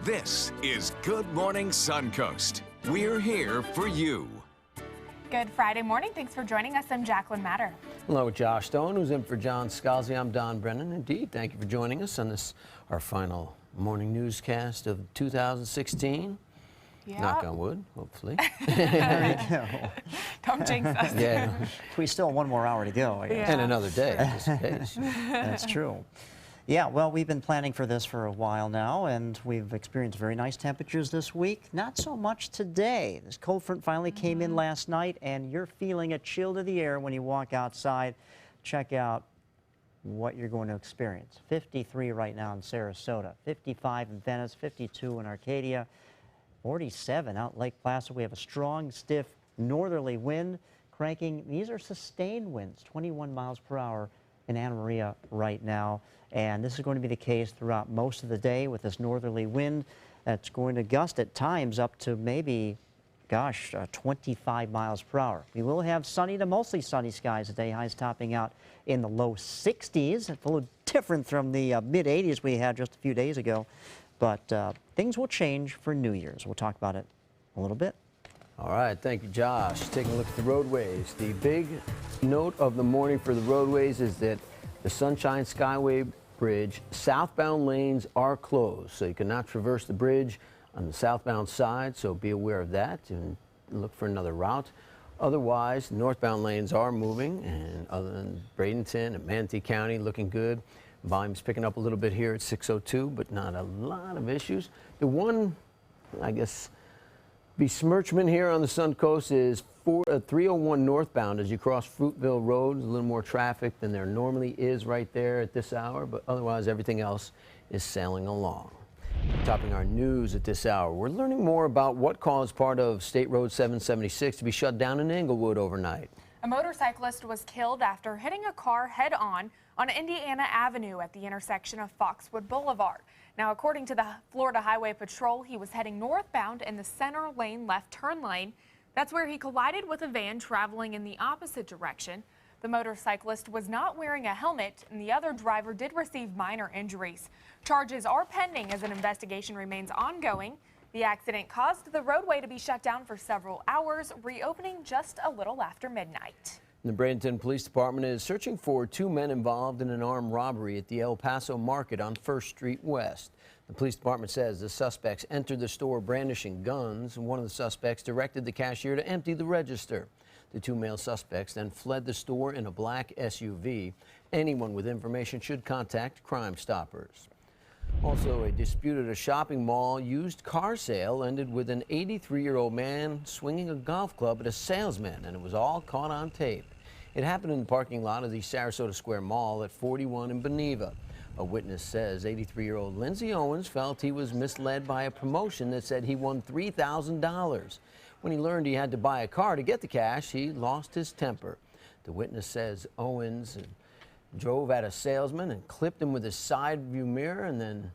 This is Good Morning Suncoast. We're here for you. Good Friday morning. Thanks for joining us. I'm Jacqueline Matter. Hello, Josh Stone, who's in for John Scalzi. I'm Don Brennan. Indeed, thank you for joining us on this, our final morning newscast of 2016. Yeah. Knock on wood, hopefully. There you go. Don't jinx us. Yeah, We still have one more hour to go, I guess. Yeah. and another day, just in case. That's true. Yeah, well, we've been planning for this for a while now, and we've experienced very nice temperatures this week. Not so much today. This cold front finally came in last night, and you're feeling a chill to the air when you walk outside. Check out what you're going to experience. 53 right now in Sarasota, 55 in Venice, 52 in Arcadia, 47 out in Lake Placid. We have a strong, stiff northerly wind cranking. These are sustained winds, 21 miles per hour in Anna Maria right now. And this is going to be the case throughout most of the day with this northerly wind that's going to gust at times up to maybe, 25 miles per hour. We will have sunny to mostly sunny skies today, highs topping out in the low 60s. It's a little different from the mid 80s we had just a few days ago. But things will change for New Year's. We'll talk about it a little bit. All right, thank you, Josh. Taking a look at the roadways. The big note of the morning for the roadways is that the Sunshine Skyway Bridge southbound lanes are closed, so you cannot traverse the bridge on the southbound side, so be aware of that and look for another route. Otherwise, northbound lanes are moving, and other than Bradenton and Manatee County looking good. Volume's picking up a little bit here at 602, but not a lot of issues. The one, I guess, besmirchment here on the Suncoast is 301 northbound as you cross Fruitville Road. A little more traffic than there normally is right there at this hour, but otherwise everything else is sailing along. Topping our news at this hour, we're learning more about what caused part of State Road 776 to be shut down in Englewood overnight. A motorcyclist was killed after hitting a car head-on on Indiana Avenue at the intersection of Foxwood Boulevard. Now, according to the Florida Highway Patrol, he was heading northbound in the center lane left turn lane. That's where he collided with a van traveling in the opposite direction. The motorcyclist was not wearing a helmet, and the other driver did receive minor injuries. Charges are pending as an investigation remains ongoing. The accident caused the roadway to be shut down for several hours, reopening just a little after midnight. The Bradenton Police Department is searching for two men involved in an armed robbery at the El Paso Market on 1st Street West. The police department says the suspects entered the store brandishing guns, and one of the suspects directed the cashier to empty the register. The two male suspects then fled the store in a black SUV. Anyone with information should contact Crime Stoppers. Also, a dispute at a shopping mall used car sale ended with an 83-year-old man swinging a golf club at a salesman, and it was all caught on tape. It happened in the parking lot of the Sarasota Square Mall at 41 in Beneva. A witness says 83-year-old Lindsay Owens felt he was misled by a promotion that said he won $3,000. When he learned he had to buy a car to get the cash, he lost his temper. The witness says Owens drove at a salesman and clipped him with his side view mirror, and then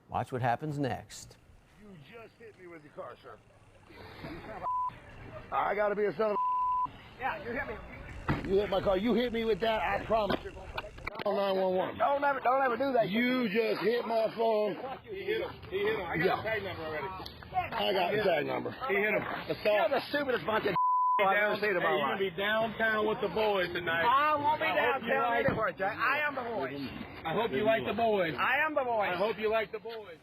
watch what happens next. You just hit me with your car, sir. You son of a I gotta be a son of a Yeah, you hit me. You hit my car. You hit me with that, I promise you're gonna call 911. Don't ever do that. You just hit my phone. He hit him. I got the tag number already. I got the tag number. He hit him. You're the stupidest bunch of I've ever seen in my life. You're going to be downtown with the boys tonight. I won't be downtown anywhere, Jack. I am the boys. I hope you like the boys. I am the boys. I hope you like the boys.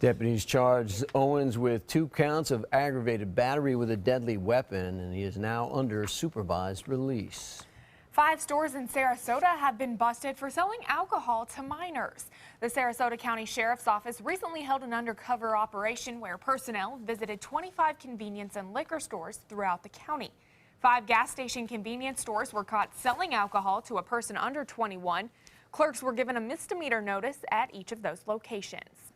Deputies charged Owens with 2 counts of aggravated battery with a deadly weapon, and he is now under supervised release. 5 stores in Sarasota have been busted for selling alcohol to minors. The Sarasota County Sheriff's Office recently held an undercover operation where personnel visited 25 convenience and liquor stores throughout the county. 5 gas station convenience stores were caught selling alcohol to a person under 21. Clerks were given a misdemeanor notice at each of those locations.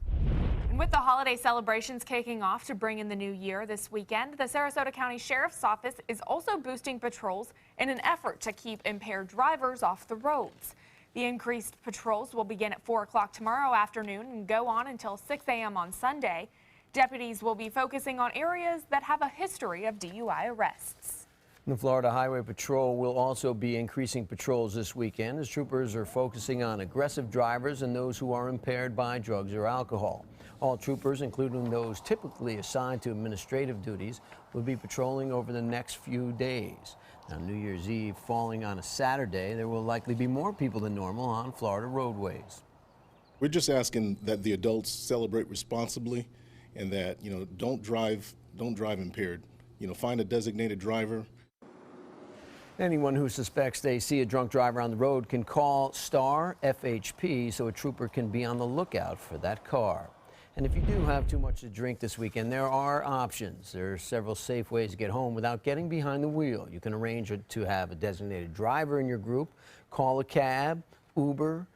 And with the holiday celebrations kicking off to bring in the new year this weekend, the Sarasota County Sheriff's Office is also boosting patrols in an effort to keep impaired drivers off the roads. The increased patrols will begin at 4 o'clock tomorrow afternoon and go on until 6 a.m. on Sunday. Deputies will be focusing on areas that have a history of DUI arrests. The Florida Highway Patrol will also be increasing patrols this weekend as troopers are focusing on aggressive drivers and those who are impaired by drugs or alcohol. All troopers, including those typically assigned to administrative duties, will be patrolling over the next few days. Now, New Year's Eve falling on a Saturday, there will likely be more people than normal on Florida roadways. We're just asking that the adults celebrate responsibly and that, don't drive impaired. Find a designated driver. Anyone who suspects they see a drunk driver on the road can call STAR FHP so a trooper can be on the lookout for that car. And if you do have too much to drink this weekend, there are options. There are several safe ways to get home without getting behind the wheel. You can arrange to have a designated driver in your group, call a cab, Uber,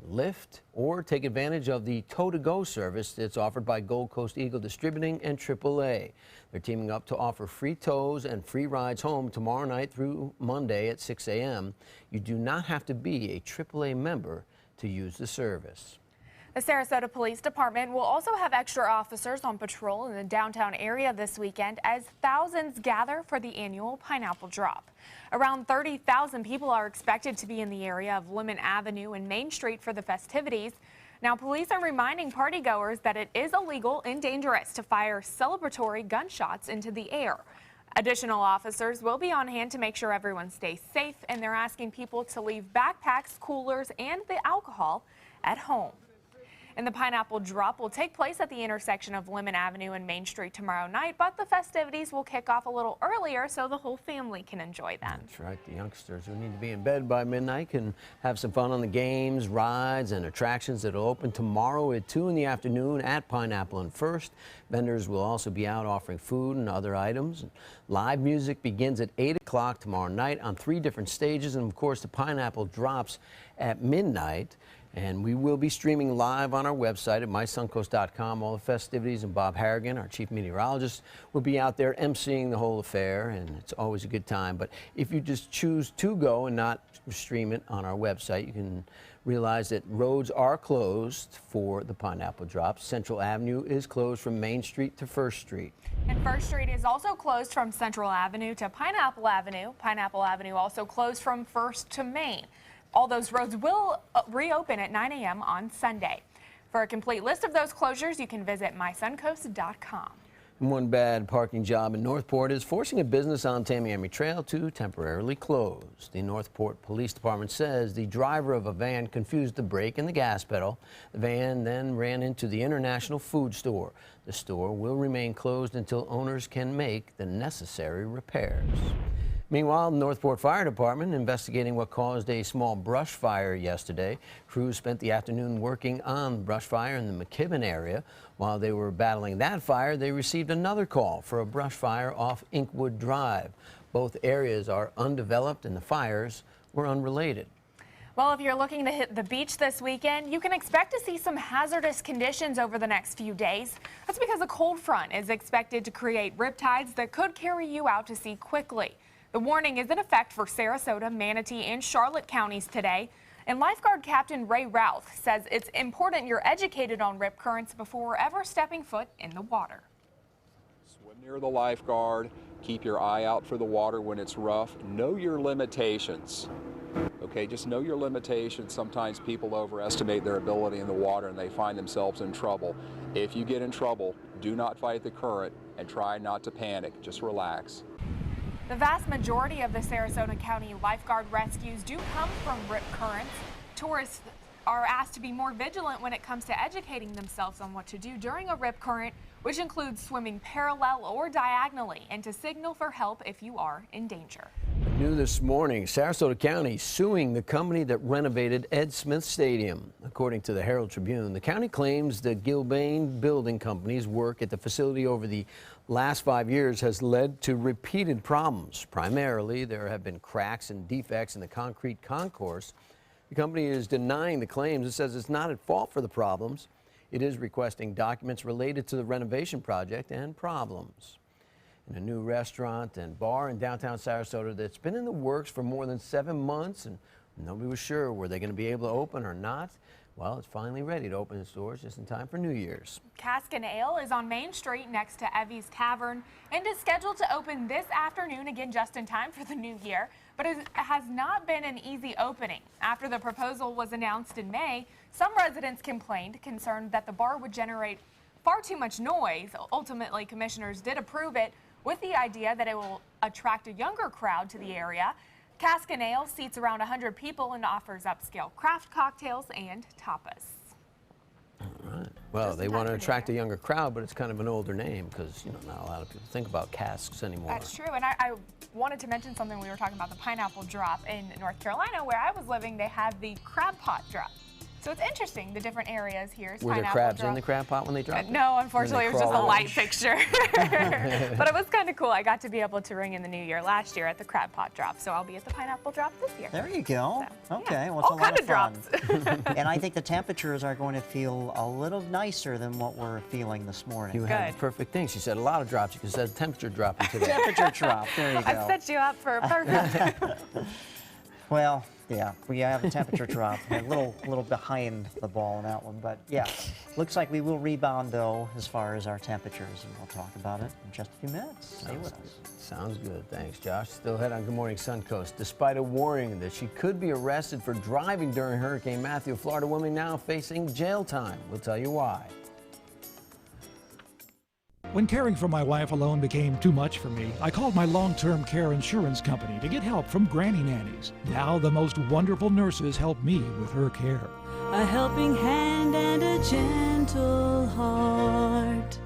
Lyft, or take advantage of the tow-to-go service that's offered by Gold Coast Eagle Distributing and AAA. They're teaming up to offer free tows and free rides home tomorrow night through Monday at 6 a.m. You do not have to be a AAA member to use the service. The Sarasota Police Department will also have extra officers on patrol in the downtown area this weekend as thousands gather for the annual Pineapple Drop. Around 30,000 people are expected to be in the area of Lemon Avenue and Main Street for the festivities. Now, police are reminding partygoers that it is illegal and dangerous to fire celebratory gunshots into the air. Additional officers will be on hand to make sure everyone stays safe, and they're asking people to leave backpacks, coolers, and the alcohol at home. And the Pineapple Drop will take place at the intersection of Lemon Avenue and Main Street tomorrow night, but the festivities will kick off a little earlier so the whole family can enjoy them. That's right. The youngsters who need to be in bed by midnight can have some fun on the games, rides, and attractions that will open tomorrow at 2 in the afternoon at Pineapple and First. Vendors will also be out offering food and other items. Live music begins at 8 o'clock tomorrow night on 3 different stages, and of course the Pineapple drops at midnight. And we will be streaming live on our website at mysuncoast.com all the festivities, and Bob Harrigan, our chief meteorologist, will be out there emceeing the whole affair, and it's always a good time. But if you just choose to go and not stream it on our website, you can realize that roads are closed for the Pineapple Drop. Central Avenue is closed from Main Street to First Street. And First Street is also closed from Central Avenue to Pineapple Avenue. Pineapple Avenue also closed from First to Main. All those roads will reopen at 9 a.m. on Sunday. For a complete list of those closures, you can visit mysuncoast.com. One bad parking job in Northport is forcing a business on Tamiami Trail to temporarily close. The Northport Police Department says the driver of a van confused the brake and the gas pedal. The van then ran into the International Food Store. The store will remain closed until owners can make the necessary repairs. Meanwhile, the Northport Fire Department investigating what caused a small brush fire yesterday. Crews spent the afternoon working on the brush fire in the McKibben area. While they were battling that fire, they received another call for a brush fire off Inkwood Drive. Both areas are undeveloped and the fires were unrelated. Well, if you're looking to hit the beach this weekend, you can expect to see some hazardous conditions over the next few days. That's because a cold front is expected to create riptides that could carry you out to sea quickly. The warning is in effect for Sarasota, Manatee, and Charlotte counties today. And lifeguard Captain Ray Routh says it's important you're educated on rip currents before ever stepping foot in the water. Swim near the lifeguard. Keep your eye out for the water when it's rough. Know your limitations. Okay, just know your limitations. Sometimes people overestimate their ability in the water and they find themselves in trouble. If you get in trouble, do not fight the current and try not to panic. Just relax. The vast majority of the Sarasota County lifeguard rescues do come from rip currents. Tourists are asked to be more vigilant when it comes to educating themselves on what to do during a rip current, which includes swimming parallel or diagonally, and to signal for help if you are in danger. New this morning, Sarasota County suing the company that renovated Ed Smith Stadium. According to the Herald Tribune, the county claims the Gilbane Building Company's work at the facility over the last 5 years has led to repeated problems. Primarily, there have been cracks and defects in the concrete concourse. The company is denying the claims. It says it's not at fault for the problems. It is requesting documents related to the renovation project and problems. In a new restaurant and bar in downtown Sarasota that's been in the works for more than 7 months, and nobody was sure were they going to be able to open or not. Well, it's finally ready to open its doors just in time for New Year's. Cask and Ale is on Main Street next to Evie's Tavern and is scheduled to open this afternoon, again just in time for the new year. But it has not been an easy opening. After the proposal was announced in May, some residents complained, concerned that the bar would generate far too much noise. Ultimately, commissioners did approve it with the idea that it will attract a younger crowd to the area. Cask and Ale seats around 100 people and offers upscale craft cocktails and tapas. All right. Well, they want to attract a younger crowd, but it's kind of an older name because, you know, not a lot of people think about casks anymore. That's true. And I wanted to mention something. We were talking about the pineapple drop in North Carolina. Where I was living, they had the crab pot drop. So it's interesting, the different areas here. Were there crabs in the crab pot when they dropped it? No, unfortunately, it was just a light fixture. But it was kind of cool. I got to be able to ring in the new year last year at the crab pot drop. So I'll be at the pineapple drop this year. There you go. So, okay, yeah. well, it's all a lot of fun. drops. And I think the temperatures are going to feel a little nicer than what we're feeling this morning. You had the perfect thing. She said a lot of drops. You could say temperature dropping today. Temperature drop. There you go. I set you up for a perfect. Well, yeah, we have a temperature drop. A little behind the ball on that one, but yeah. Looks like we will rebound, though, as far as our temperatures, and we'll talk about it in just a few minutes. Stay with us. Sounds good. Thanks, Josh. Still ahead on Good Morning Suncoast. Despite a warning that she could be arrested for driving during Hurricane Matthew, a Florida woman now facing jail time. We'll tell you why. When caring for my wife alone became too much for me, I called my long-term care insurance company to get help from granny nannies. Now the most wonderful nurses help me with her care. A helping hand and a gentle heart.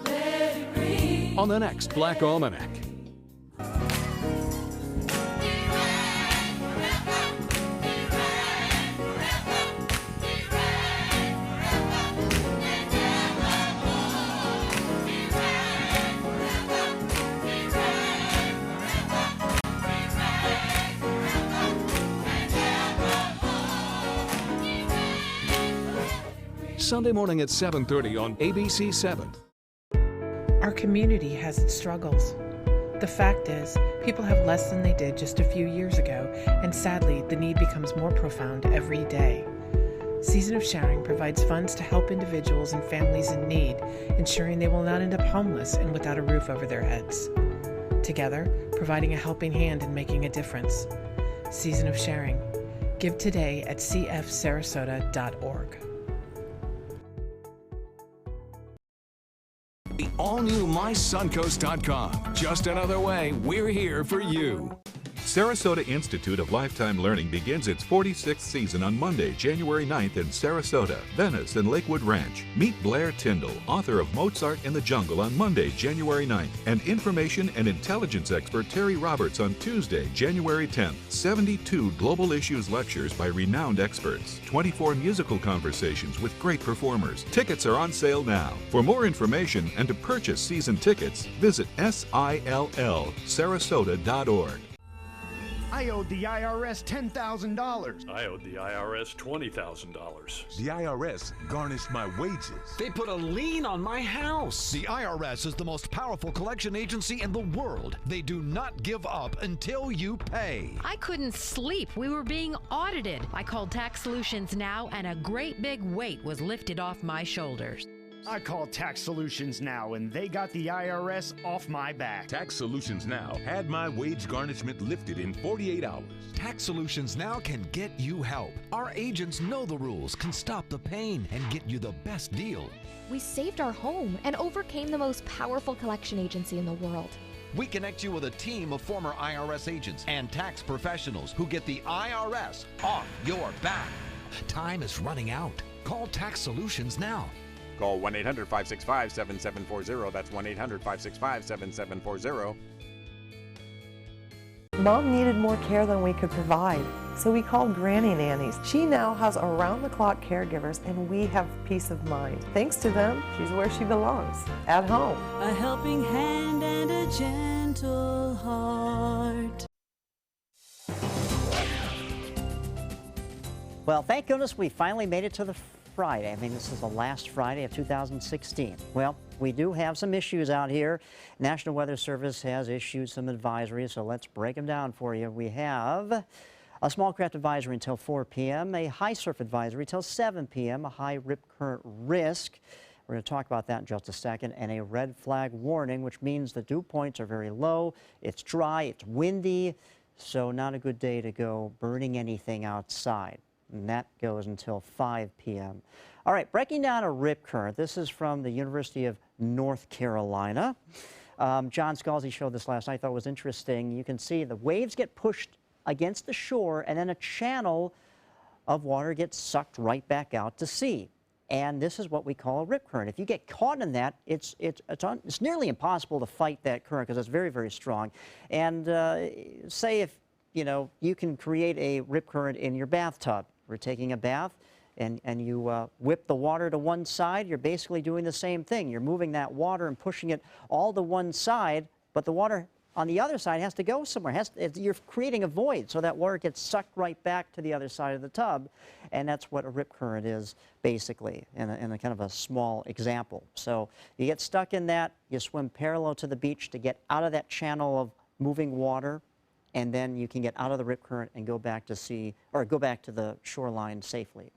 Let it breathe. On the next Black Almanac. Sunday morning at 7:30 on ABC 7. Our community has its struggles. The fact is, people have less than they did just a few years ago, and sadly, the need becomes more profound every day. Season of Sharing provides funds to help individuals and families in need, ensuring they will not end up homeless and without a roof over their heads. Together, providing a helping hand and making a difference. Season of Sharing. Give today at cfsarasota.org. The all-new mysuncoast.com. Just another way we're here for you. Sarasota Institute of Lifetime Learning begins its 46th season on Monday, January 9th in Sarasota, Venice, and Lakewood Ranch. Meet Blair Tyndall, author of Mozart in the Jungle, on Monday, January 9th, and information and intelligence expert Terry Roberts on Tuesday, January 10th. 72 global issues lectures by renowned experts. 24 musical conversations with great performers. Tickets are on sale now. For more information and to purchase season tickets, visit SILLSarasota.org. I owed the IRS $10,000. I owed the IRS $20,000. The IRS garnished my wages. They put a lien on my house. The IRS is the most powerful collection agency in the world. They do not give up until you pay. I couldn't sleep. We were being audited. I called Tax Solutions Now, and a great big weight was lifted off my shoulders. I called Tax Solutions Now, and they got the IRS off my back. Tax Solutions Now had my wage garnishment lifted in 48 hours. Tax Solutions Now can get you help. Our agents know the rules, can stop the pain, and get you the best deal. We saved our home and overcame the most powerful collection agency in the world. We connect you with a team of former IRS agents and tax professionals who get the IRS off your back. Time is running out. Call Tax Solutions Now. Call 1-800-565-7740. That's 1-800-565-7740. Mom needed more care than we could provide, so we called Granny Nannies. She now has around-the-clock caregivers, and we have peace of mind. Thanks to them, she's where she belongs, at home. A helping hand and a gentle heart. Well, thank goodness we finally made it to the Friday. I mean, this is the last Friday of 2016. Well, we do have some issues out here. National Weather Service has issued some advisories, so let's break them down for you. We have a small craft advisory until 4 p.m., a high surf advisory till 7 p.m., a high rip current risk. We're going to talk about that in just a second, and a red flag warning, which means the dew points are very low, it's dry, it's windy, so not a good day to go burning anything outside. And that goes until 5 p.m. All right, breaking down a rip current. This is from the University of North Carolina. John Scalzi showed this last night. I thought it was interesting. You can see the waves get pushed against the shore, and then a channel of water gets sucked right back out to sea. And this is what we call a rip current. If you get caught in that, it's nearly impossible to fight that current because it's very, very strong. And say if, you can create a rip current in your bathtub. We're taking a bath, and you whip the water to one side, you're basically doing the same thing. You're moving that water and pushing it all to one side, but the water on the other side has to go somewhere. You're creating a void, so that water gets sucked right back to the other side of the tub, and that's what a rip current is, basically, in a kind of a small example. So you get stuck in that, you swim parallel to the beach to get out of that channel of moving water, and then you can get out of the rip current and go back to sea, or go back to the shoreline safely.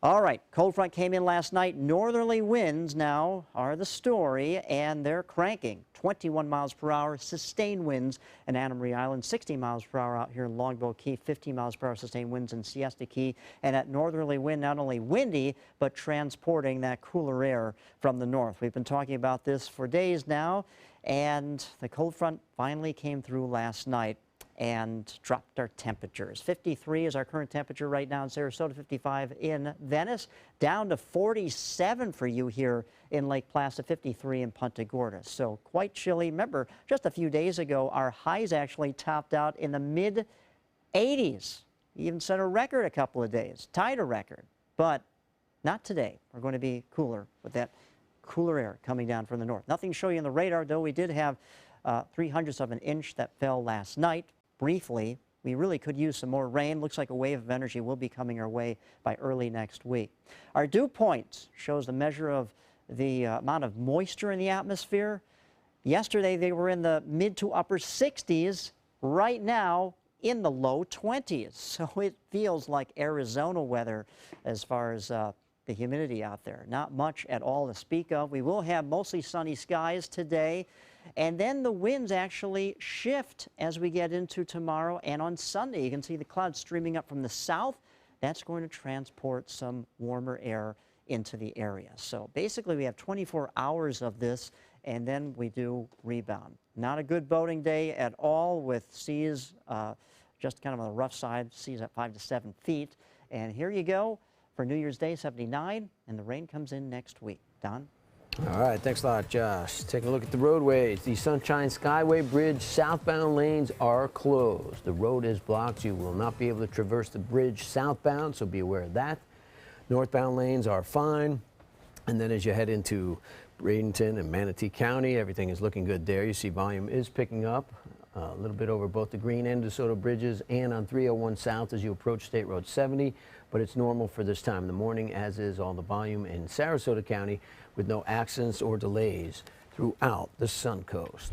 All right, cold front came in last night. Northerly winds now are the story, and they're cranking. 21 miles per hour, sustained winds in Anna Marie Island, 60 miles per hour out here in Longboat Key, 50 miles per hour sustained winds in Siesta Key, and that northerly wind not only windy, but transporting that cooler air from the north. We've been talking about this for days now, and the cold front finally came through last night and dropped our temperatures. 53 is our current temperature right now in Sarasota, 55 in Venice, down to 47 for you here in Lake Placid, 53 in Punta Gorda. So quite chilly. Remember, just a few days ago, our highs actually topped out in the mid-80s. Even set a record a couple of days, tied a record, but not today. We're going to be cooler with that cooler air coming down from the north. Nothing to show you on the radar, though. We did have 0.03 of an inch that fell last night. Briefly, we really could use some more rain. Looks like a wave of energy will be coming our way by early next week. Our dew point shows the measure of the amount of moisture in the atmosphere. Yesterday, they were in the mid to upper 60s. Right now, in the low 20s. So it feels like Arizona weather as far as the humidity out there. Not much at all to speak of. We will have mostly sunny skies today. And then the winds actually shift as we get into tomorrow and on Sunday. You can see the clouds streaming up from the south. That's going to transport some warmer air into the area. So basically we have 24 hours of this, and then we do rebound. Not a good boating day at all, with seas just kind of on the rough side, seas at 5 to 7 feet. And here you go for New Year's Day, 79, and the rain comes in next week. Don? All right, thanks a lot, Josh. Taking a look at the roadways. The Sunshine Skyway Bridge southbound lanes are closed. The road is blocked. You will not be able to traverse the bridge southbound, so be aware of that. Northbound lanes are fine. And then as you head into Bradenton and Manatee County, everything is looking good there. You see volume is picking up a little bit over both the Green and DeSoto bridges and on 301 South as you approach State Road 70. But it's normal for this time in the morning, as is all the volume in Sarasota County, with no accidents or delays throughout the Suncoast.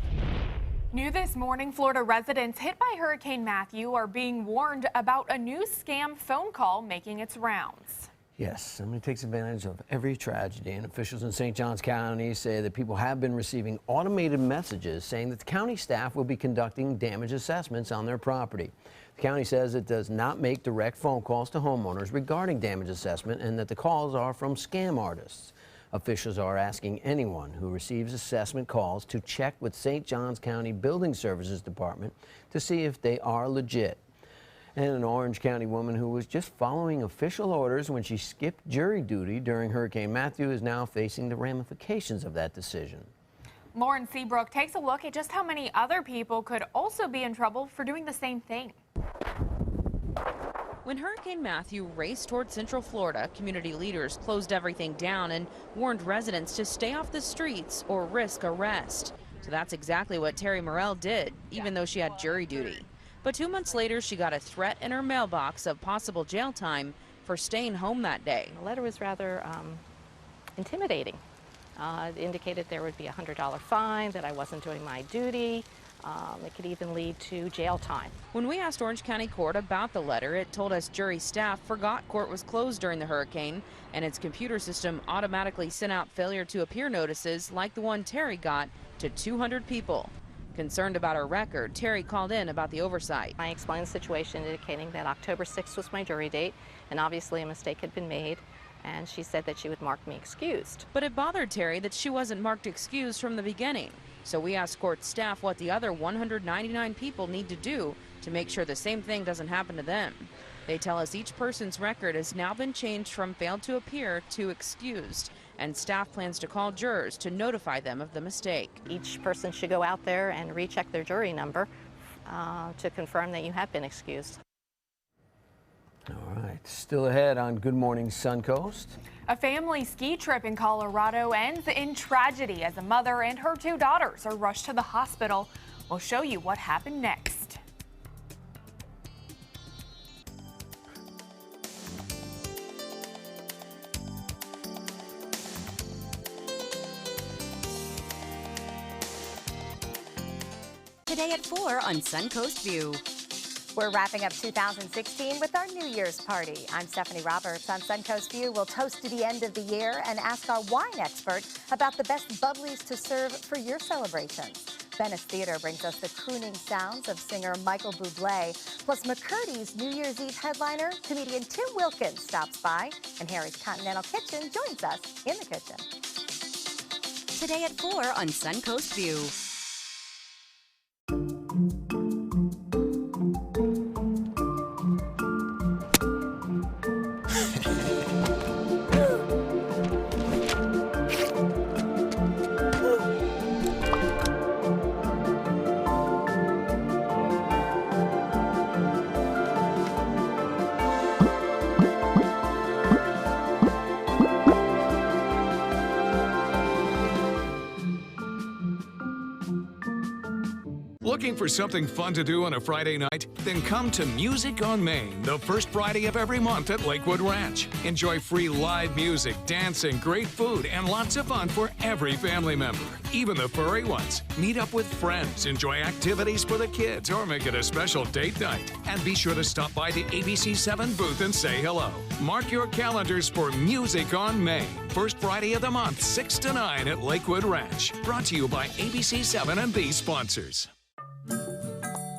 New this morning, Florida residents hit by Hurricane Matthew are being warned about a new scam phone call making its rounds. Yes, somebody takes advantage of every tragedy, and officials in St. Johns County say that people have been receiving automated messages saying that the county staff will be conducting damage assessments on their property. The county says it does not make direct phone calls to homeowners regarding damage assessment, and that the calls are from scam artists. Officials are asking anyone who receives assessment calls to check with St. Johns County Building Services Department to see if they are legit. And an Orange County woman who was just following official orders when she skipped jury duty during Hurricane Matthew is now facing the ramifications of that decision. Lauren Seabrook takes a look at just how many other people could also be in trouble for doing the same thing. When Hurricane Matthew raced toward Central Florida, community leaders closed everything down and warned residents to stay off the streets or risk arrest. So that's exactly what Terry Morrell did, even though she had jury duty. But 2 months later, she got a threat in her mailbox of possible jail time for staying home that day. The letter was rather intimidating. It indicated there would be a $100 fine, that I wasn't doing my duty. It could even lead to jail time. When we asked Orange County Court about the letter, it told us jury staff forgot court was closed during the hurricane, and its computer system automatically sent out failure to appear notices like the one Terry got to 200 people. Concerned about her record, Terry called in about the oversight. I explained the situation, indicating that October 6th was my jury date, and obviously a mistake had been made. and she said that she would mark me excused. But it bothered Terry that she wasn't marked excused from the beginning. So we asked court staff what the other 199 people need to do to make sure the same thing doesn't happen to them. They tell us each person's record has now been changed from failed to appear to excused, and staff plans to call jurors to notify them of the mistake. Each person should go out there and recheck their jury number to confirm that you have been excused. All right, still ahead on Good Morning Suncoast. A family ski trip in Colorado ends in tragedy as a mother and her 2 daughters are rushed to the hospital. We'll show you what happened next. Today at 4 on Suncoast View. We're wrapping up 2016 with our New Year's party. I'm Stephanie Roberts. On Suncoast View, we'll toast to the end of the year and ask our wine expert about the best bubblies to serve for your celebrations. Venice Theater brings us the crooning sounds of singer Michael Bublé. Plus, McCurdy's New Year's Eve headliner, comedian Tim Wilkins, stops by. And Harry's Continental Kitchen joins us in the kitchen. Today at 4 on Suncoast View. Looking for something fun to do on a Friday night? Then come to Music on Main, the first Friday of every month at Lakewood Ranch. Enjoy free live music, dancing, great food, and lots of fun for every family member, even the furry ones. Meet up with friends, enjoy activities for the kids, or make it a special date night. And be sure to stop by the ABC7 booth and say hello. Mark your calendars for Music on Main, first Friday of the month, 6 to 9 at Lakewood Ranch. Brought to you by ABC7 and these sponsors.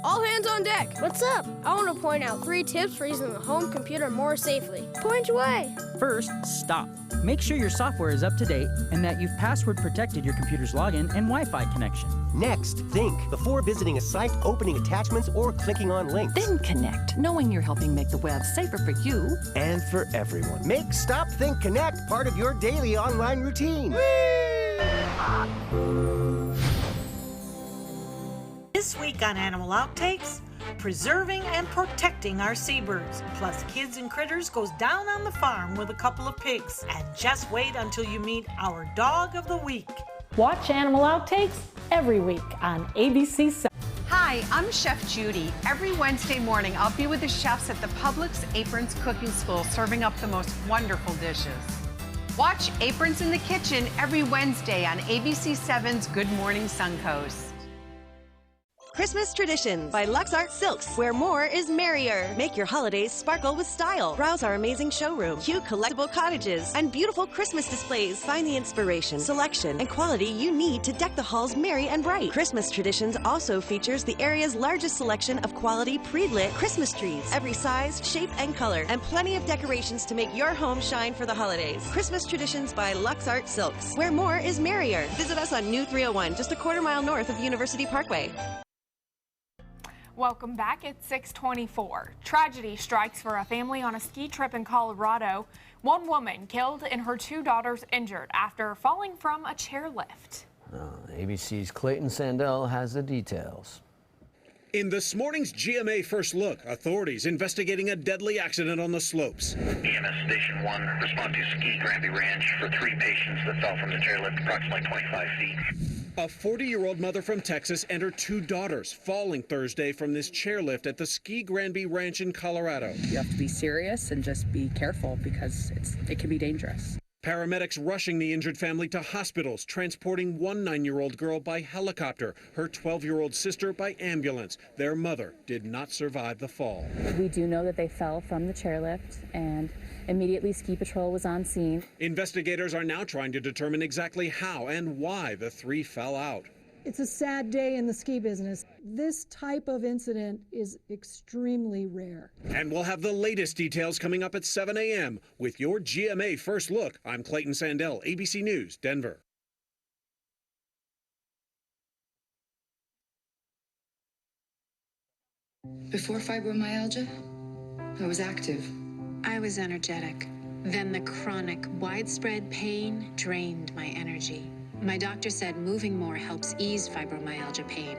All hands on deck. What's up? I want to point out 3 tips for using the home computer more safely. Point away. First, stop. Make sure your software is up to date and that you've password protected your computer's login and Wi-Fi connection. Next, think before visiting a site, opening attachments, or clicking on links. Then connect, knowing you're helping make the web safer for you and for everyone. Make Stop, Think, Connect part of your daily online routine. This week on Animal Outtakes, preserving and protecting our seabirds, plus Kids and Critters goes down on the farm with a couple of pigs. And just wait until you meet our dog of the week. Watch Animal Outtakes every week on ABC7. Hi, I'm Chef Judy. Every Wednesday morning, I'll be with the chefs at the Publix Aprons Cooking School serving up the most wonderful dishes. Watch Aprons in the Kitchen every Wednesday on ABC7's Good Morning Suncoast. Christmas Traditions by Lux Art Silks, where more is merrier. Make your holidays sparkle with style. Browse our amazing showroom, cute collectible cottages, and beautiful Christmas displays. Find the inspiration, selection, and quality you need to deck the halls merry and bright. Christmas Traditions also features the area's largest selection of quality pre-lit Christmas trees, every size, shape, and color, and plenty of decorations to make your home shine for the holidays. Christmas Traditions by Lux Art Silks, where more is merrier. Visit us on New 301, just a quarter-mile north of University Parkway. Welcome back at 6:24. Tragedy strikes for a family on a ski trip in Colorado. One woman killed and her 2 daughters injured after falling from a chairlift. ABC's Clayton Sandell has the details. In this morning's GMA First Look, authorities investigating a deadly accident on the slopes. EMS Station 1 respond to Ski Granby Ranch for 3 patients that fell from the chairlift approximately 25 feet. A 40-year-old mother from Texas and her 2 daughters falling Thursday from this chairlift at the Ski Granby Ranch in Colorado. You have to be serious and just be careful because it can be dangerous. Paramedics rushing the injured family to hospitals, transporting one 9-year-old girl by helicopter, her 12-year-old sister by ambulance. Their mother did not survive the fall. We do know that they fell from the chairlift, and immediately ski patrol was on scene. Investigators are now trying to determine exactly how and why the 3 fell out. It's a sad day in the ski business. This type of incident is extremely rare. And we'll have the latest details coming up at 7 a.m. with your GMA First Look. I'm Clayton Sandell, ABC News, Denver. Before fibromyalgia, I was active. I was energetic. Then the chronic, widespread pain drained my energy. My doctor said moving more helps ease fibromyalgia pain.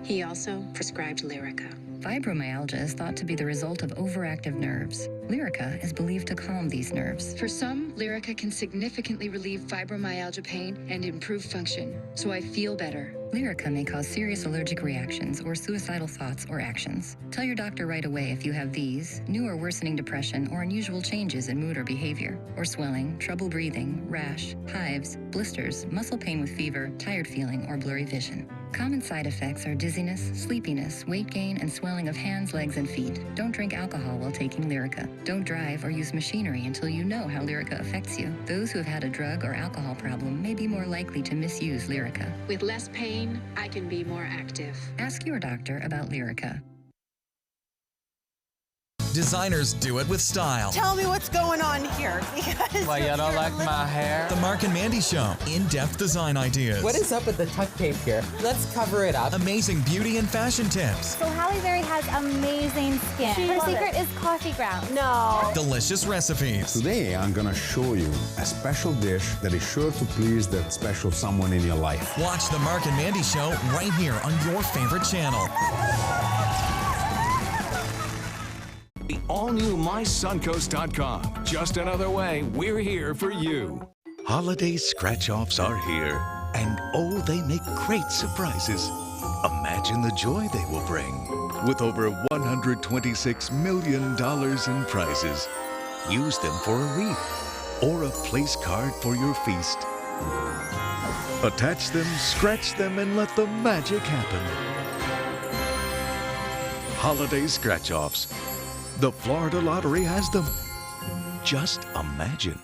He also prescribed Lyrica. Fibromyalgia is thought to be the result of overactive nerves. Lyrica is believed to calm these nerves. For some, Lyrica can significantly relieve fibromyalgia pain and improve function, so I feel better. Lyrica may cause serious allergic reactions or suicidal thoughts or actions. Tell your doctor right away if you have these, new or worsening depression, or unusual changes in mood or behavior, or swelling, trouble breathing, rash, hives, blisters, muscle pain with fever, tired feeling, or blurry vision. Common side effects are dizziness, sleepiness, weight gain, and swelling of hands, legs, and feet. Don't drink alcohol while taking Lyrica. Don't drive or use machinery until you know how Lyrica affects you. Those who have had a drug or alcohol problem may be more likely to misuse Lyrica. With less pain, I can be more active. Ask your doctor about Lyrica. Designers do it with style. Tell me what's going on here. Because why, you don't like my hair? The Mark and Mandy Show. In-depth design ideas. What is up with the tuck tape here? Let's cover it up. Amazing beauty and fashion tips. So Halle Berry has amazing skin. Her secret is coffee grounds. No. Delicious recipes. Today, I'm going to show you a special dish that is sure to please that special someone in your life. Watch The Mark and Mandy Show right here on your favorite channel. The all-new MySuncoast.com. Just another way we're here for you. Holiday scratch-offs are here, and oh, they make great surprises. Imagine the joy they will bring. With over $126 million in prizes, use them for a wreath or a place card for your feast. Attach them, scratch them, and let the magic happen. Holiday scratch-offs. The Florida Lottery has them. Just imagine.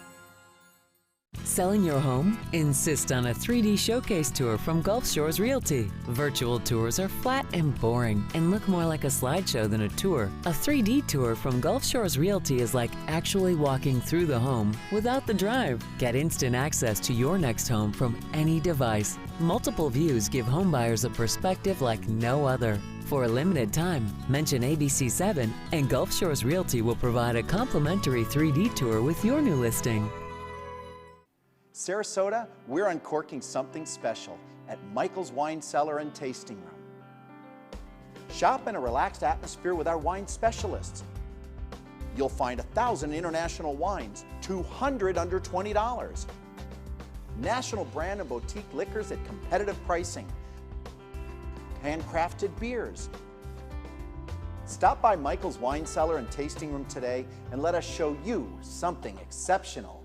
Selling your home? Insist on a 3D showcase tour from Gulf Shores Realty. Virtual tours are flat and boring and look more like a slideshow than a tour. A 3D tour from Gulf Shores Realty is like actually walking through the home without the drive. Get instant access to your next home from any device. Multiple views give homebuyers a perspective like no other. For a limited time, mention ABC7 and Gulf Shores Realty will provide a complimentary 3D tour with your new listing. Sarasota, we're uncorking something special at Michael's Wine Cellar and Tasting Room. Shop in a relaxed atmosphere with our wine specialists. You'll find 1,000 international wines, 200 under $20. National brand and boutique liquors at competitive pricing. Handcrafted beers. Stop by Michael's Wine Cellar and Tasting Room today and let us show you something exceptional.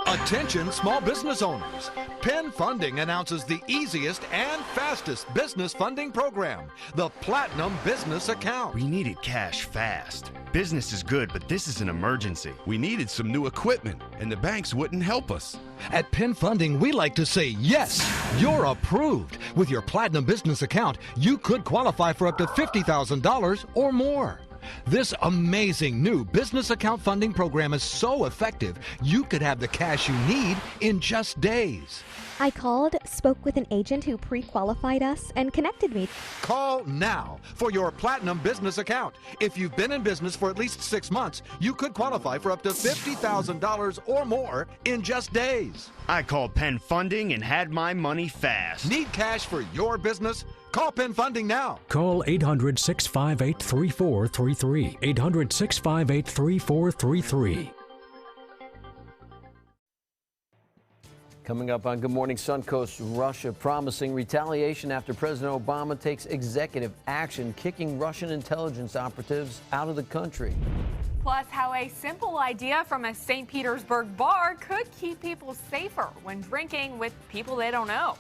Attention small business owners. Penn Funding announces the easiest and fastest business funding program, the Platinum Business Account. We needed cash fast. Business is good, but this is an emergency. We needed some new equipment, and the banks wouldn't help us. At Penn Funding, we like to say, yes, you're approved. With your Platinum Business Account, you could qualify for up to $50,000 or more. This amazing new business account funding program is so effective, you could have the cash you need in just days. I called, spoke with an agent who pre-qualified us, and connected me. Call now for your Platinum Business Account. If you've been in business for at least 6 months, you could qualify for up to $50,000 or more in just days. I called Penn Funding and had my money fast. Need cash for your business? Call Penn Funding now. Call 800-658-3433. 800-658-3433. Coming up on Good Morning Suncoast, Russia promising retaliation after President Obama takes executive action, kicking Russian intelligence operatives out of the country. Plus, how a simple idea from a St. Petersburg bar could keep people safer when drinking with people they don't know.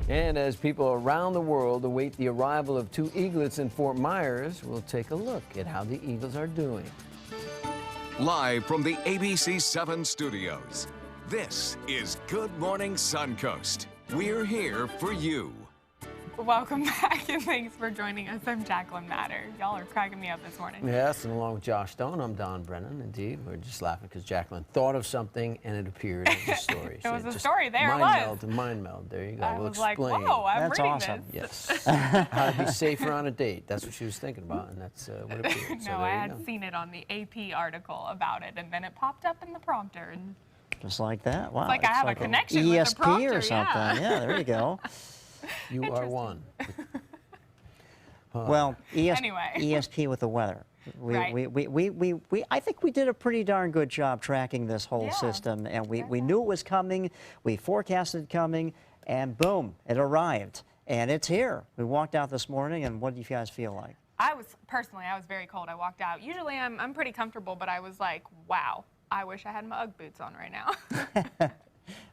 And as people around the world await the arrival of 2 eaglets in Fort Myers, we'll take a look at how the eagles are doing. Live from the ABC 7 studios, this is Good Morning Suncoast. We're here for you. Welcome back, and thanks for joining us. I'm Jacqueline Matter. Y'all are cracking me up this morning. Yes, and along with Josh Stone, I'm Don Brennan. Indeed, we're just laughing because Jacqueline thought of something and it appeared in the story. It was a story. There it was. Mind meld. There you go. I We'll was like, explain. whoa, I'm That's reading awesome. this. Yes. How to be safer on a date. That's what she was thinking about, and that's what it appeared. No, So I there you had go. seen it on the AP article about it, and then it popped up in the prompter. And Just like that. Wow. it's like I have a connection ESP with the prompter, or something. Yeah, there you go. You are one. Well, Anyway. ESP with the weather. Right. I think we did a pretty darn good job tracking this whole system, and we knew it was coming. We forecasted it coming, and boom, it arrived, and it's here. We walked out this morning, and what do you guys feel like? I was very cold. I walked out. Usually I'm pretty comfortable, but I was like, wow, I wish I had my UGG boots on right now.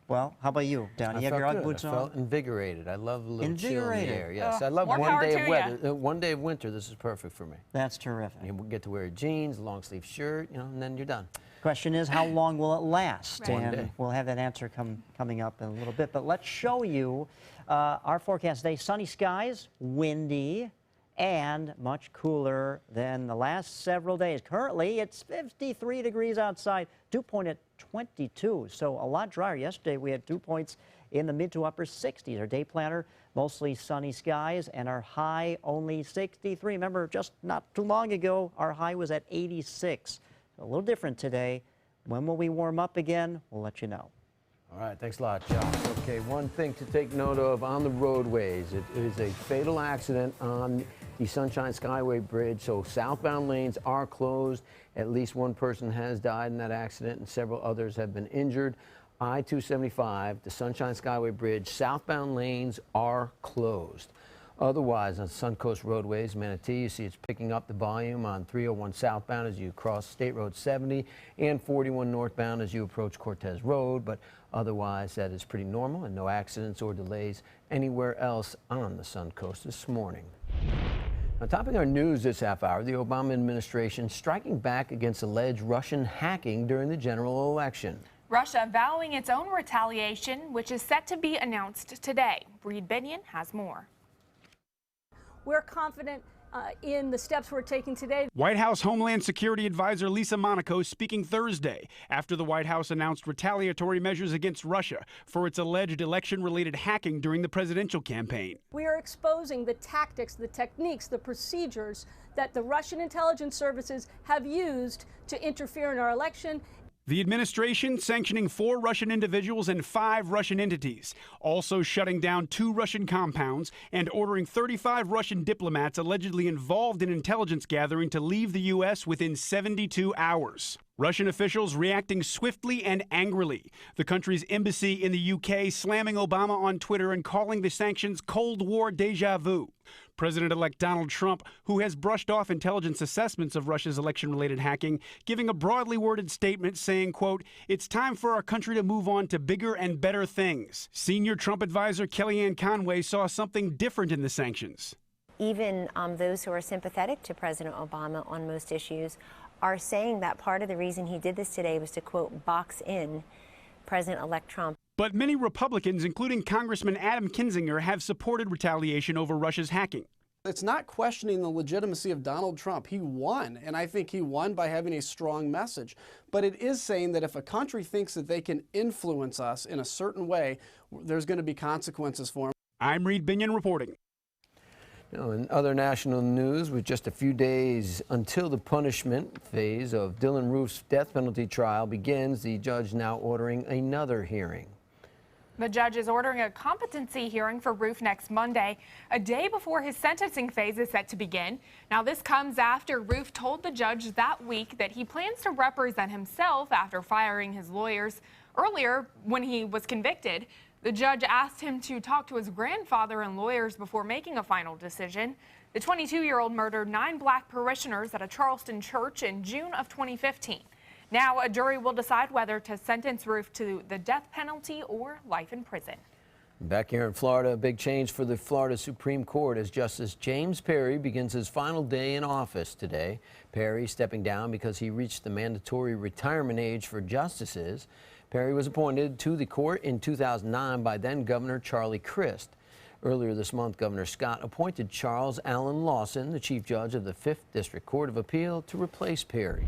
Well, how about you, Down? You have your UGG boots on? I felt invigorated. I love a little chill in the Invigorated. air. Yes, I love more one power day to of weather. One day of winter, this is perfect for me. That's terrific. You get to wear jeans, long sleeve shirt, and then you're done. Question is, how long will it last? Right. One And day. we'll have that answer coming up in a little bit. But let's show you our forecast today. Sunny skies, windy, and much cooler than the last several days. Currently, it's 53 degrees outside, dew point at 22, so a lot drier. Yesterday, we had dew points in the mid to upper 60s. Our day planner, mostly sunny skies, and our high only 63. Remember, just not too long ago, our high was at 86. So a little different today. When will we warm up again? We'll let you know. All right, thanks a lot, Josh. Okay, one thing to take note of on the roadways. It is a fatal accident on the Sunshine Skyway Bridge, so southbound lanes are closed. At least one person has died in that accident and several others have been injured. I-275, the Sunshine Skyway Bridge, southbound lanes are closed. Otherwise, on Suncoast roadways, Manatee, you see it's picking up the volume on 301 southbound as you cross State Road 70 and 41 northbound as you approach Cortez Road, but otherwise that is pretty normal and no accidents or delays anywhere else on the Suncoast this morning. Now, topping our news this half hour, the Obama administration striking back against alleged Russian hacking during the general election. Russia vowing its own retaliation, which is set to be announced today. Reed Binion has more. We're confident in the steps we're taking today. White House Homeland Security Advisor Lisa Monaco speaking Thursday after the White House announced retaliatory measures against Russia for its alleged election-related hacking during the presidential campaign. We are exposing the tactics, the techniques, the procedures that the Russian intelligence services have used to interfere in our election. The administration sanctioning 4 Russian individuals and 5 Russian entities, also shutting down 2 Russian compounds and ordering 35 Russian diplomats allegedly involved in intelligence gathering to leave the U.S. within 72 hours. Russian officials reacting swiftly and angrily. The country's embassy in the U.K. slamming Obama on Twitter and calling the sanctions Cold War deja vu. President-elect Donald Trump, who has brushed off intelligence assessments of Russia's election-related hacking, giving a broadly worded statement saying, quote, "It's time for our country to move on to bigger and better things." Senior Trump advisor Kellyanne Conway saw something different in the sanctions. Even those who are sympathetic to President Obama on most issues are saying that part of the reason he did this today was to, quote, box in President-elect Trump. But many Republicans, including Congressman Adam Kinzinger, have supported retaliation over Russia's hacking. It's not questioning the legitimacy of Donald Trump. He won, and I think he won by having a strong message. But it is saying that if a country thinks that they can influence us in a certain way, there's going to be consequences for them. I'm Reed Binion reporting. Now, in other national news, with just a few days until the punishment phase of Dylan Roof's death penalty trial begins, the judge now ordering another hearing. The judge is ordering a competency hearing for Roof next Monday, a day before his sentencing phase is set to begin. Now, this comes after Roof told the judge that week that he plans to represent himself after firing his lawyers earlier when he was convicted. The judge asked him to talk to his grandfather and lawyers before making a final decision. The 22-year-old murdered 9 black parishioners at a Charleston church in June of 2015. Now, a jury will decide whether to sentence Roof to the death penalty or life in prison. Back here in Florida, a big change for the Florida Supreme Court as Justice James Perry begins his final day in office today. Perry stepping down because he reached the mandatory retirement age for justices. Perry was appointed to the court in 2009 by then Governor Charlie Crist. Earlier this month, Governor Scott appointed Charles Allen Lawson, the Chief Judge of the 5th District Court of Appeal, to replace Perry.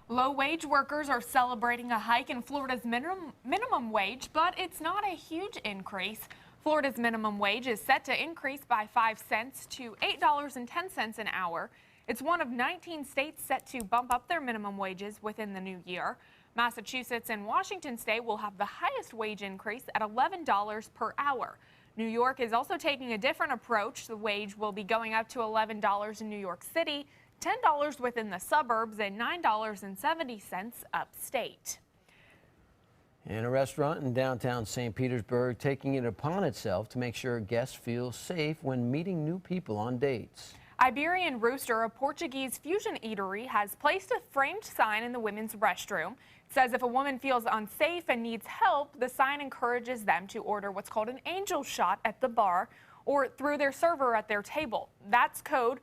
Low-wage workers are celebrating a hike in Florida's minimum wage, but it's not a huge increase. Florida's minimum wage is set to increase by 5 cents to $8.10 an hour. It's one of 19 states set to bump up their minimum wages within the new year. Massachusetts and Washington State will have the highest wage increase at $11 per hour. New York is also taking a different approach. The wage will be going up to $11 in New York City, $10 within the suburbs, and $9.70 upstate. And a restaurant in downtown St. Petersburg taking it upon itself to make sure guests feel safe when meeting new people on dates. Iberian Rooster, a Portuguese fusion eatery, has placed a framed sign in the women's restroom. It says if a woman feels unsafe and needs help, the sign encourages them to order what's called an angel shot at the bar or through their server at their table. That code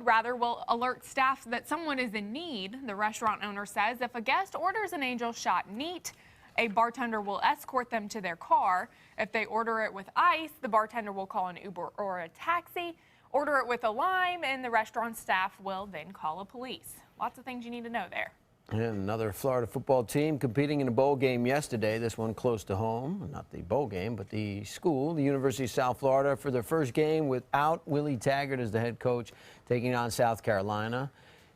will alert staff that someone is in need. The restaurant owner says if a guest orders an angel shot neat, a bartender will escort them to their car. If they order it with ice, the bartender will call an Uber or a taxi. Order it with a lime, and the restaurant staff will then call a police. Lots of things you need to know there. And another Florida football team competing in a bowl game yesterday, this one close to home. Not the bowl game, but the school, the University of South Florida, for their first game without Willie Taggart as the head coach, taking on South Carolina.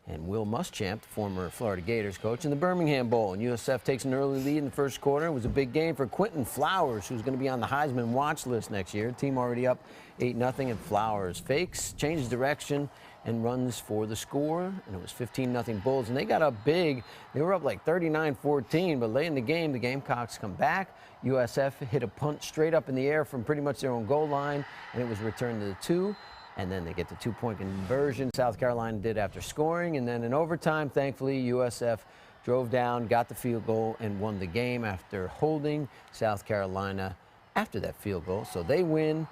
And Will Muschamp, the former Florida Gators coach, in the Birmingham Bowl. And USF takes an early lead in the first quarter. It was a big game for Quentin Flowers, who's going to be on the Heisman watch list next year. Team already up 8-0, and Flowers fakes, changes direction, and runs for the score. And it was 15-0 Bulls. And they got up big. They were up like 39-14, but late in the Gamecocks come back. USF hit a punt straight up in the air from pretty much their own goal line, and it was returned to the 2. And then they get the 2-point conversion South Carolina did after scoring. And then in overtime, thankfully, USF drove down, got the field goal, and won the game after holding South Carolina after that field goal. So they win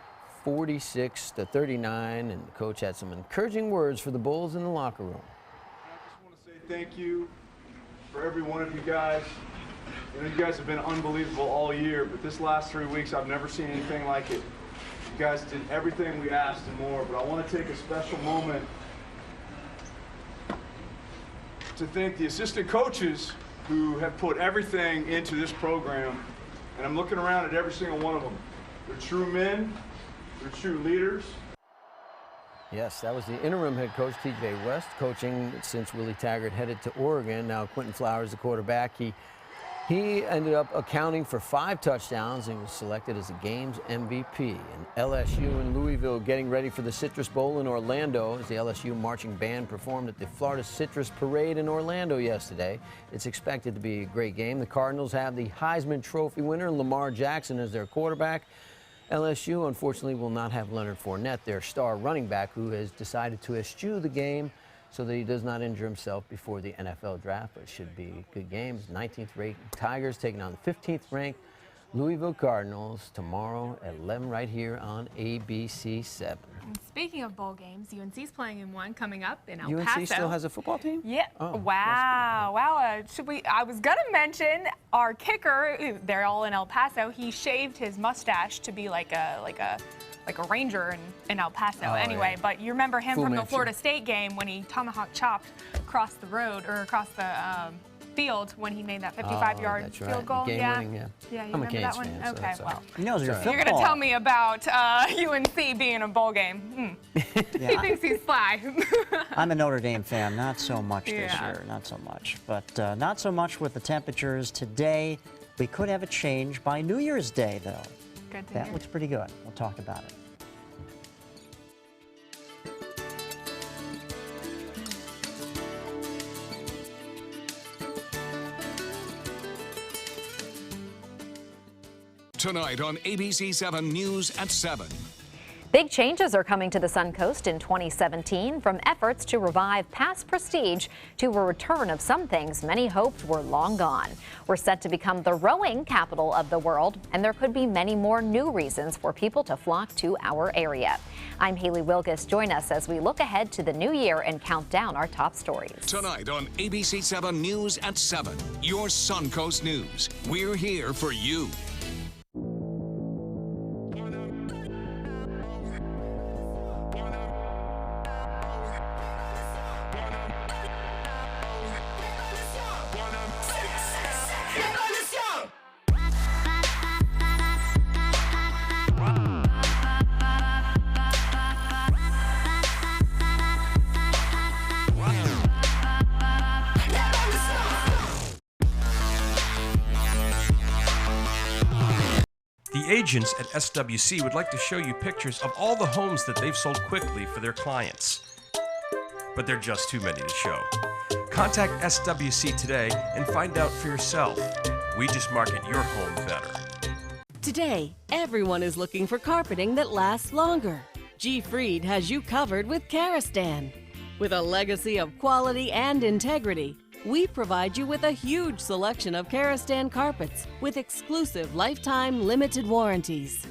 46-39, and the coach had some encouraging words for the Bulls in the locker room. I just want to say thank you for every one of you guys. You guys have been unbelievable all year, but this last 3 weeks, I've never seen anything like it. You guys did everything we asked and more, but I want to take a special moment to thank the assistant coaches who have put everything into this program. And I'm looking around at every single one of them. They're true men, they're true leaders. Yes, that was the interim head coach, T.J. West, coaching since Willie Taggart headed to Oregon. Now Quentin Flowers, the quarterback, he ended up accounting for 5 touchdowns and was selected as the game's MVP. And LSU and Louisville getting ready for the Citrus Bowl in Orlando as the LSU marching band performed at the Florida Citrus Parade in Orlando yesterday. It's expected to be a great game. The Cardinals have the Heisman Trophy winner, Lamar Jackson, as their quarterback. LSU, unfortunately, will not have Leonard Fournette, their star running back, who has decided to eschew the game so that he does not injure himself before the NFL draft. But it should be good games. 19th ranked Tigers taking on the 15th ranked Louisville Cardinals tomorrow at 11 right here on ABC 7. And speaking of bowl games, UNC's playing in one coming up in El Paso. UNC still has a football team? Yeah. Oh, wow. Wow. I was going to mention our kicker. They're all in El Paso. He shaved his mustache to be like a ranger in El Paso. Oh, anyway, yeah. But you remember him from the Mansion. Florida State game when he tomahawk chopped across the road or across the field when he made that 55-yard that's field right. gool. Game-winning, yeah. Yeah, you I'm a remember that Canes one? fan, so Okay, that's all well. right. He knows your football. You're going to tell me about UNC being in a bowl game. Yeah. He thinks he's sly. I'm a Notre Dame fan, not so much this Yeah. year, not so much. But not so much with the temperatures today. We could have a change by New Year's Day, though. Good to That hear. looks pretty good. We'll talk about it. Tonight on ABC 7 News at 7. Big changes are coming to the Suncoast in 2017, from efforts to revive past prestige to a return of some things many hoped were long gone. We're set to become the rowing capital of the world, and there could be many more new reasons for people to flock to our area. I'm Haley Wilgus. Join us as we look ahead to the new year and count down our top stories. Tonight on ABC 7 News at 7, your Suncoast News. We're here for you. The agents at SWC would like to show you pictures of all the homes that they've sold quickly for their clients. But they're just too many to show. Contact SWC today and find out for yourself. We just market your home better. Today, everyone is looking for carpeting that lasts longer. G. Fried has you covered with Karastan. With a legacy of quality and integrity, we provide you with a huge selection of Karastan carpets with exclusive lifetime limited warranties.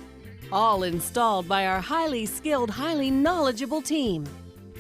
All installed by our highly skilled, highly knowledgeable team.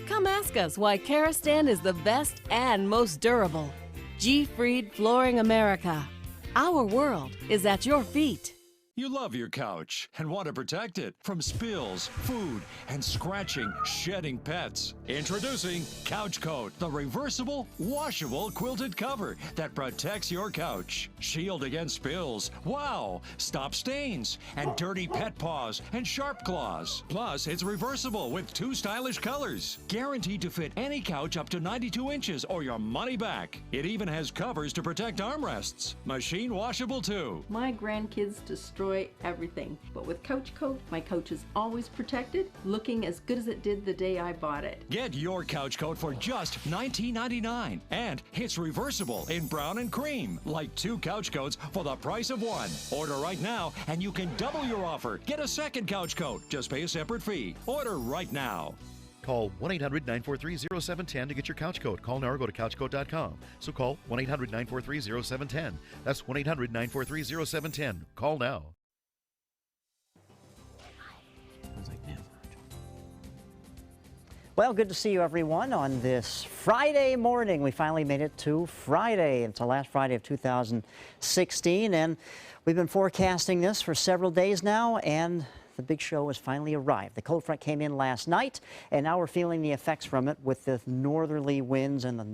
Come ask us why Karastan is the best and most durable. G. Fried Flooring America. Our world is at your feet. You love your couch and want to protect it from spills, food, and scratching, shedding pets. Introducing Couch Coat, the reversible, washable quilted cover that protects your couch. Shield against spills, wow, stop stains, and dirty pet paws and sharp claws. Plus, it's reversible with 2 stylish colors. Guaranteed to fit any couch up to 92 inches or your money back. It even has covers to protect armrests. Machine washable too. My grandkids destroy everything, but with Couch Coat, my couch is always protected, looking as good as it did the day I bought it. Get your Couch Coat for just $19.99, and it's reversible in brown and cream, like 2 couch coats for the price of 1. Order right now, and you can double your offer. Get a second Couch Coat. Just pay a separate fee. Order right now. Call 1-800-943-0710 to get your couch coat. Call now or go to couchcoat.com. So call 1-800-943-0710. That's 1-800-943-0710. Call now. Well, good to see you, everyone, on this Friday morning. We finally made it to Friday. It's the last Friday of 2016, and we've been forecasting this for several days now, and the big show has finally arrived. The cold front came in last night, and now we're feeling the effects from it with the northerly winds, and the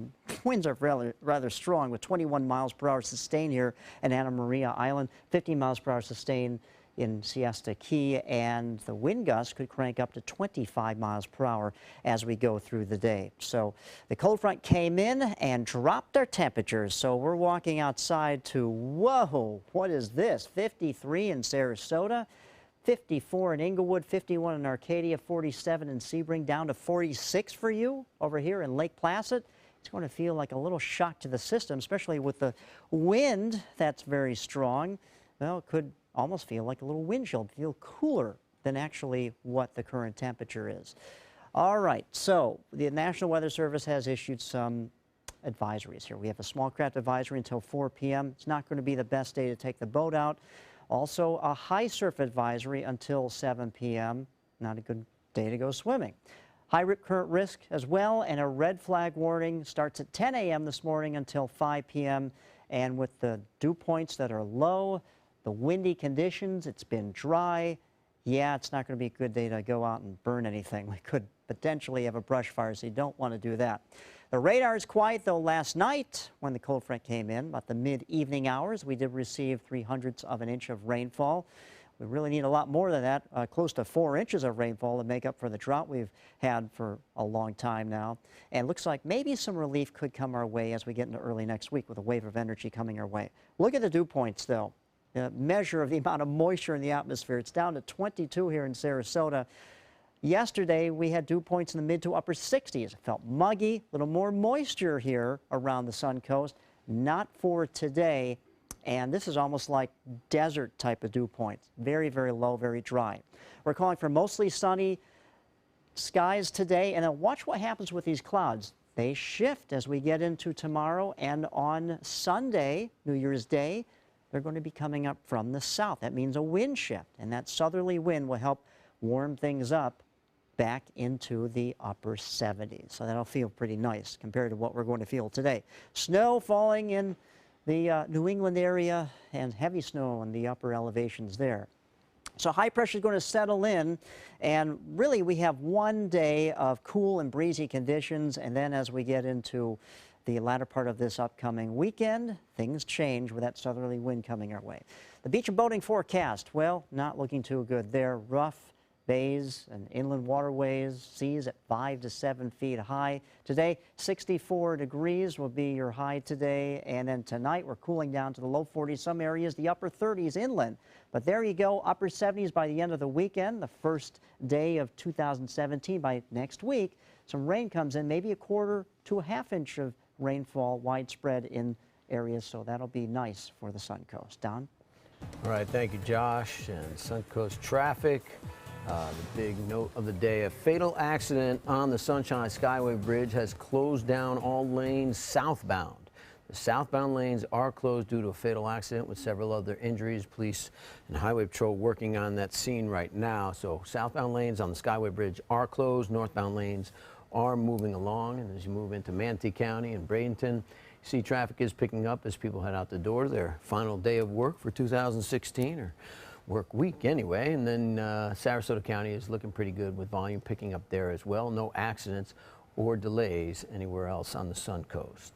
winds are rather strong, with 21 miles per hour sustained here in Anna Maria Island, 15 miles per hour sustained in Siesta Key, and the wind gusts could crank up to 25 miles per hour as we go through the day. So the cold front came in and dropped our temperatures. So we're walking outside to, whoa, what is this? 53 in Sarasota, 54 in Inglewood, 51 in Arcadia, 47 in Sebring, down to 46 for you over here in Lake Placid. It's going to feel like a little shock to the system, especially with the wind that's very strong. Well, it could almost feel like a little wind chill, feel cooler than actually what the current temperature is. All right, so the National Weather Service has issued some advisories here. We have a small craft advisory until 4 p.m. It's not going to be the best day to take the boat out. Also, a high surf advisory until 7 p.m. Not a good day to go swimming. High rip current risk as well, and a red flag warning starts at 10 a.m. this morning until 5 p.m. And with the dew points that are low, the windy conditions, it's been dry. Yeah, it's not going to be a good day to go out and burn anything. We could potentially have a brush fire, so you don't want to do that. The radar is quiet, though. Last night, when the cold front came in, about the mid-evening hours, we did receive 0.03 of an inch of rainfall. We really need a lot more than that, close to 4 inches of rainfall to make up for the drought we've had for a long time now. And it looks like maybe some relief could come our way as we get into early next week with a wave of energy coming our way. Look at the dew points, though. The measure of the amount of moisture in the atmosphere. It's down to 22 here in Sarasota. Yesterday, we had dew points in the mid to upper 60s. It felt muggy, a little more moisture here around the Suncoast. Not for today. and this is almost like desert type of dew points. Very, very low, very dry. We're calling for mostly sunny skies today, and then watch what happens with these clouds. They shift as we get into tomorrow, and on Sunday, New Year's Day, they're going to be coming up from the south. That means a wind shift, and that southerly wind will help warm things up back into the upper 70s. So that'll feel pretty nice compared to what we're going to feel today. Snow falling in the New England area and heavy snow in the upper elevations there. So high pressure is going to settle in, and really we have one day of cool and breezy conditions, and then as we get into the latter part of this upcoming weekend, things change with that southerly wind coming our way. The beach and boating forecast, well, not looking too good there. Rough bays and inland waterways, seas at 5 to 7 feet high. Today, 64 degrees will be your high today, and then tonight we're cooling down to the low 40s, some areas, the upper 30s inland. But there you go, upper 70s by the end of the weekend, the first day of 2017. By next week, some rain comes in, maybe a quarter to a half inch of rainfall widespread in areas, so that'll be nice for the Suncoast. Don? All right, thank you, Josh. And Suncoast traffic. The big note of the day, a fatal accident on the Sunshine Skyway Bridge has closed down all lanes southbound. The southbound lanes are closed due to a fatal accident with several other injuries. Police and Highway Patrol working on that scene right now. So southbound lanes on the Skyway Bridge are closed. Northbound lanes are moving along. And as you move into Manatee County and Bradenton, you see traffic is picking up as people head out the door. Their final day of work for 2016 or work week anyway. And then Sarasota County is looking pretty good with volume picking up there as well. No accidents or delays anywhere else on the Suncoast.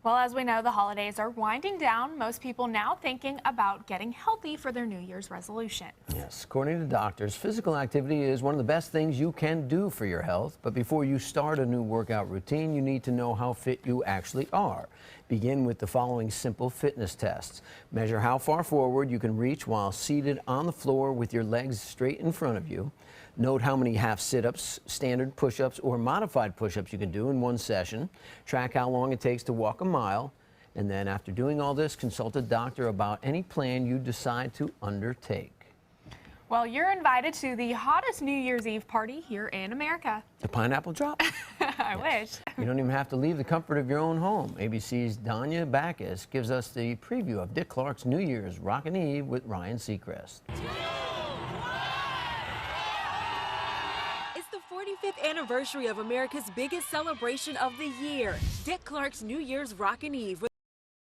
Well, as we know, the holidays are winding down. Most people now thinking about getting healthy for their New Year's resolutions. Yes, according to doctors, physical activity is one of the best things you can do for your health. But before you start a new workout routine, you need to know how fit you actually are. Begin with the following simple fitness tests. Measure how far forward you can reach while seated on the floor with your legs straight in front of you. Note how many half sit-ups, standard push-ups, or modified push-ups you can do in one session. Track how long it takes to walk a mile. And then after doing all this, consult a doctor about any plan you decide to undertake. Well, you're invited to the hottest New Year's Eve party here in America. The Pineapple Drop? I wish. You don't even have to leave the comfort of your own home. ABC's Danya Backus gives us the preview of Dick Clark's New Year's Rockin' Eve with Ryan Seacrest. It's the 45th anniversary of America's biggest celebration of the year, Dick Clark's New Year's Rockin' Eve.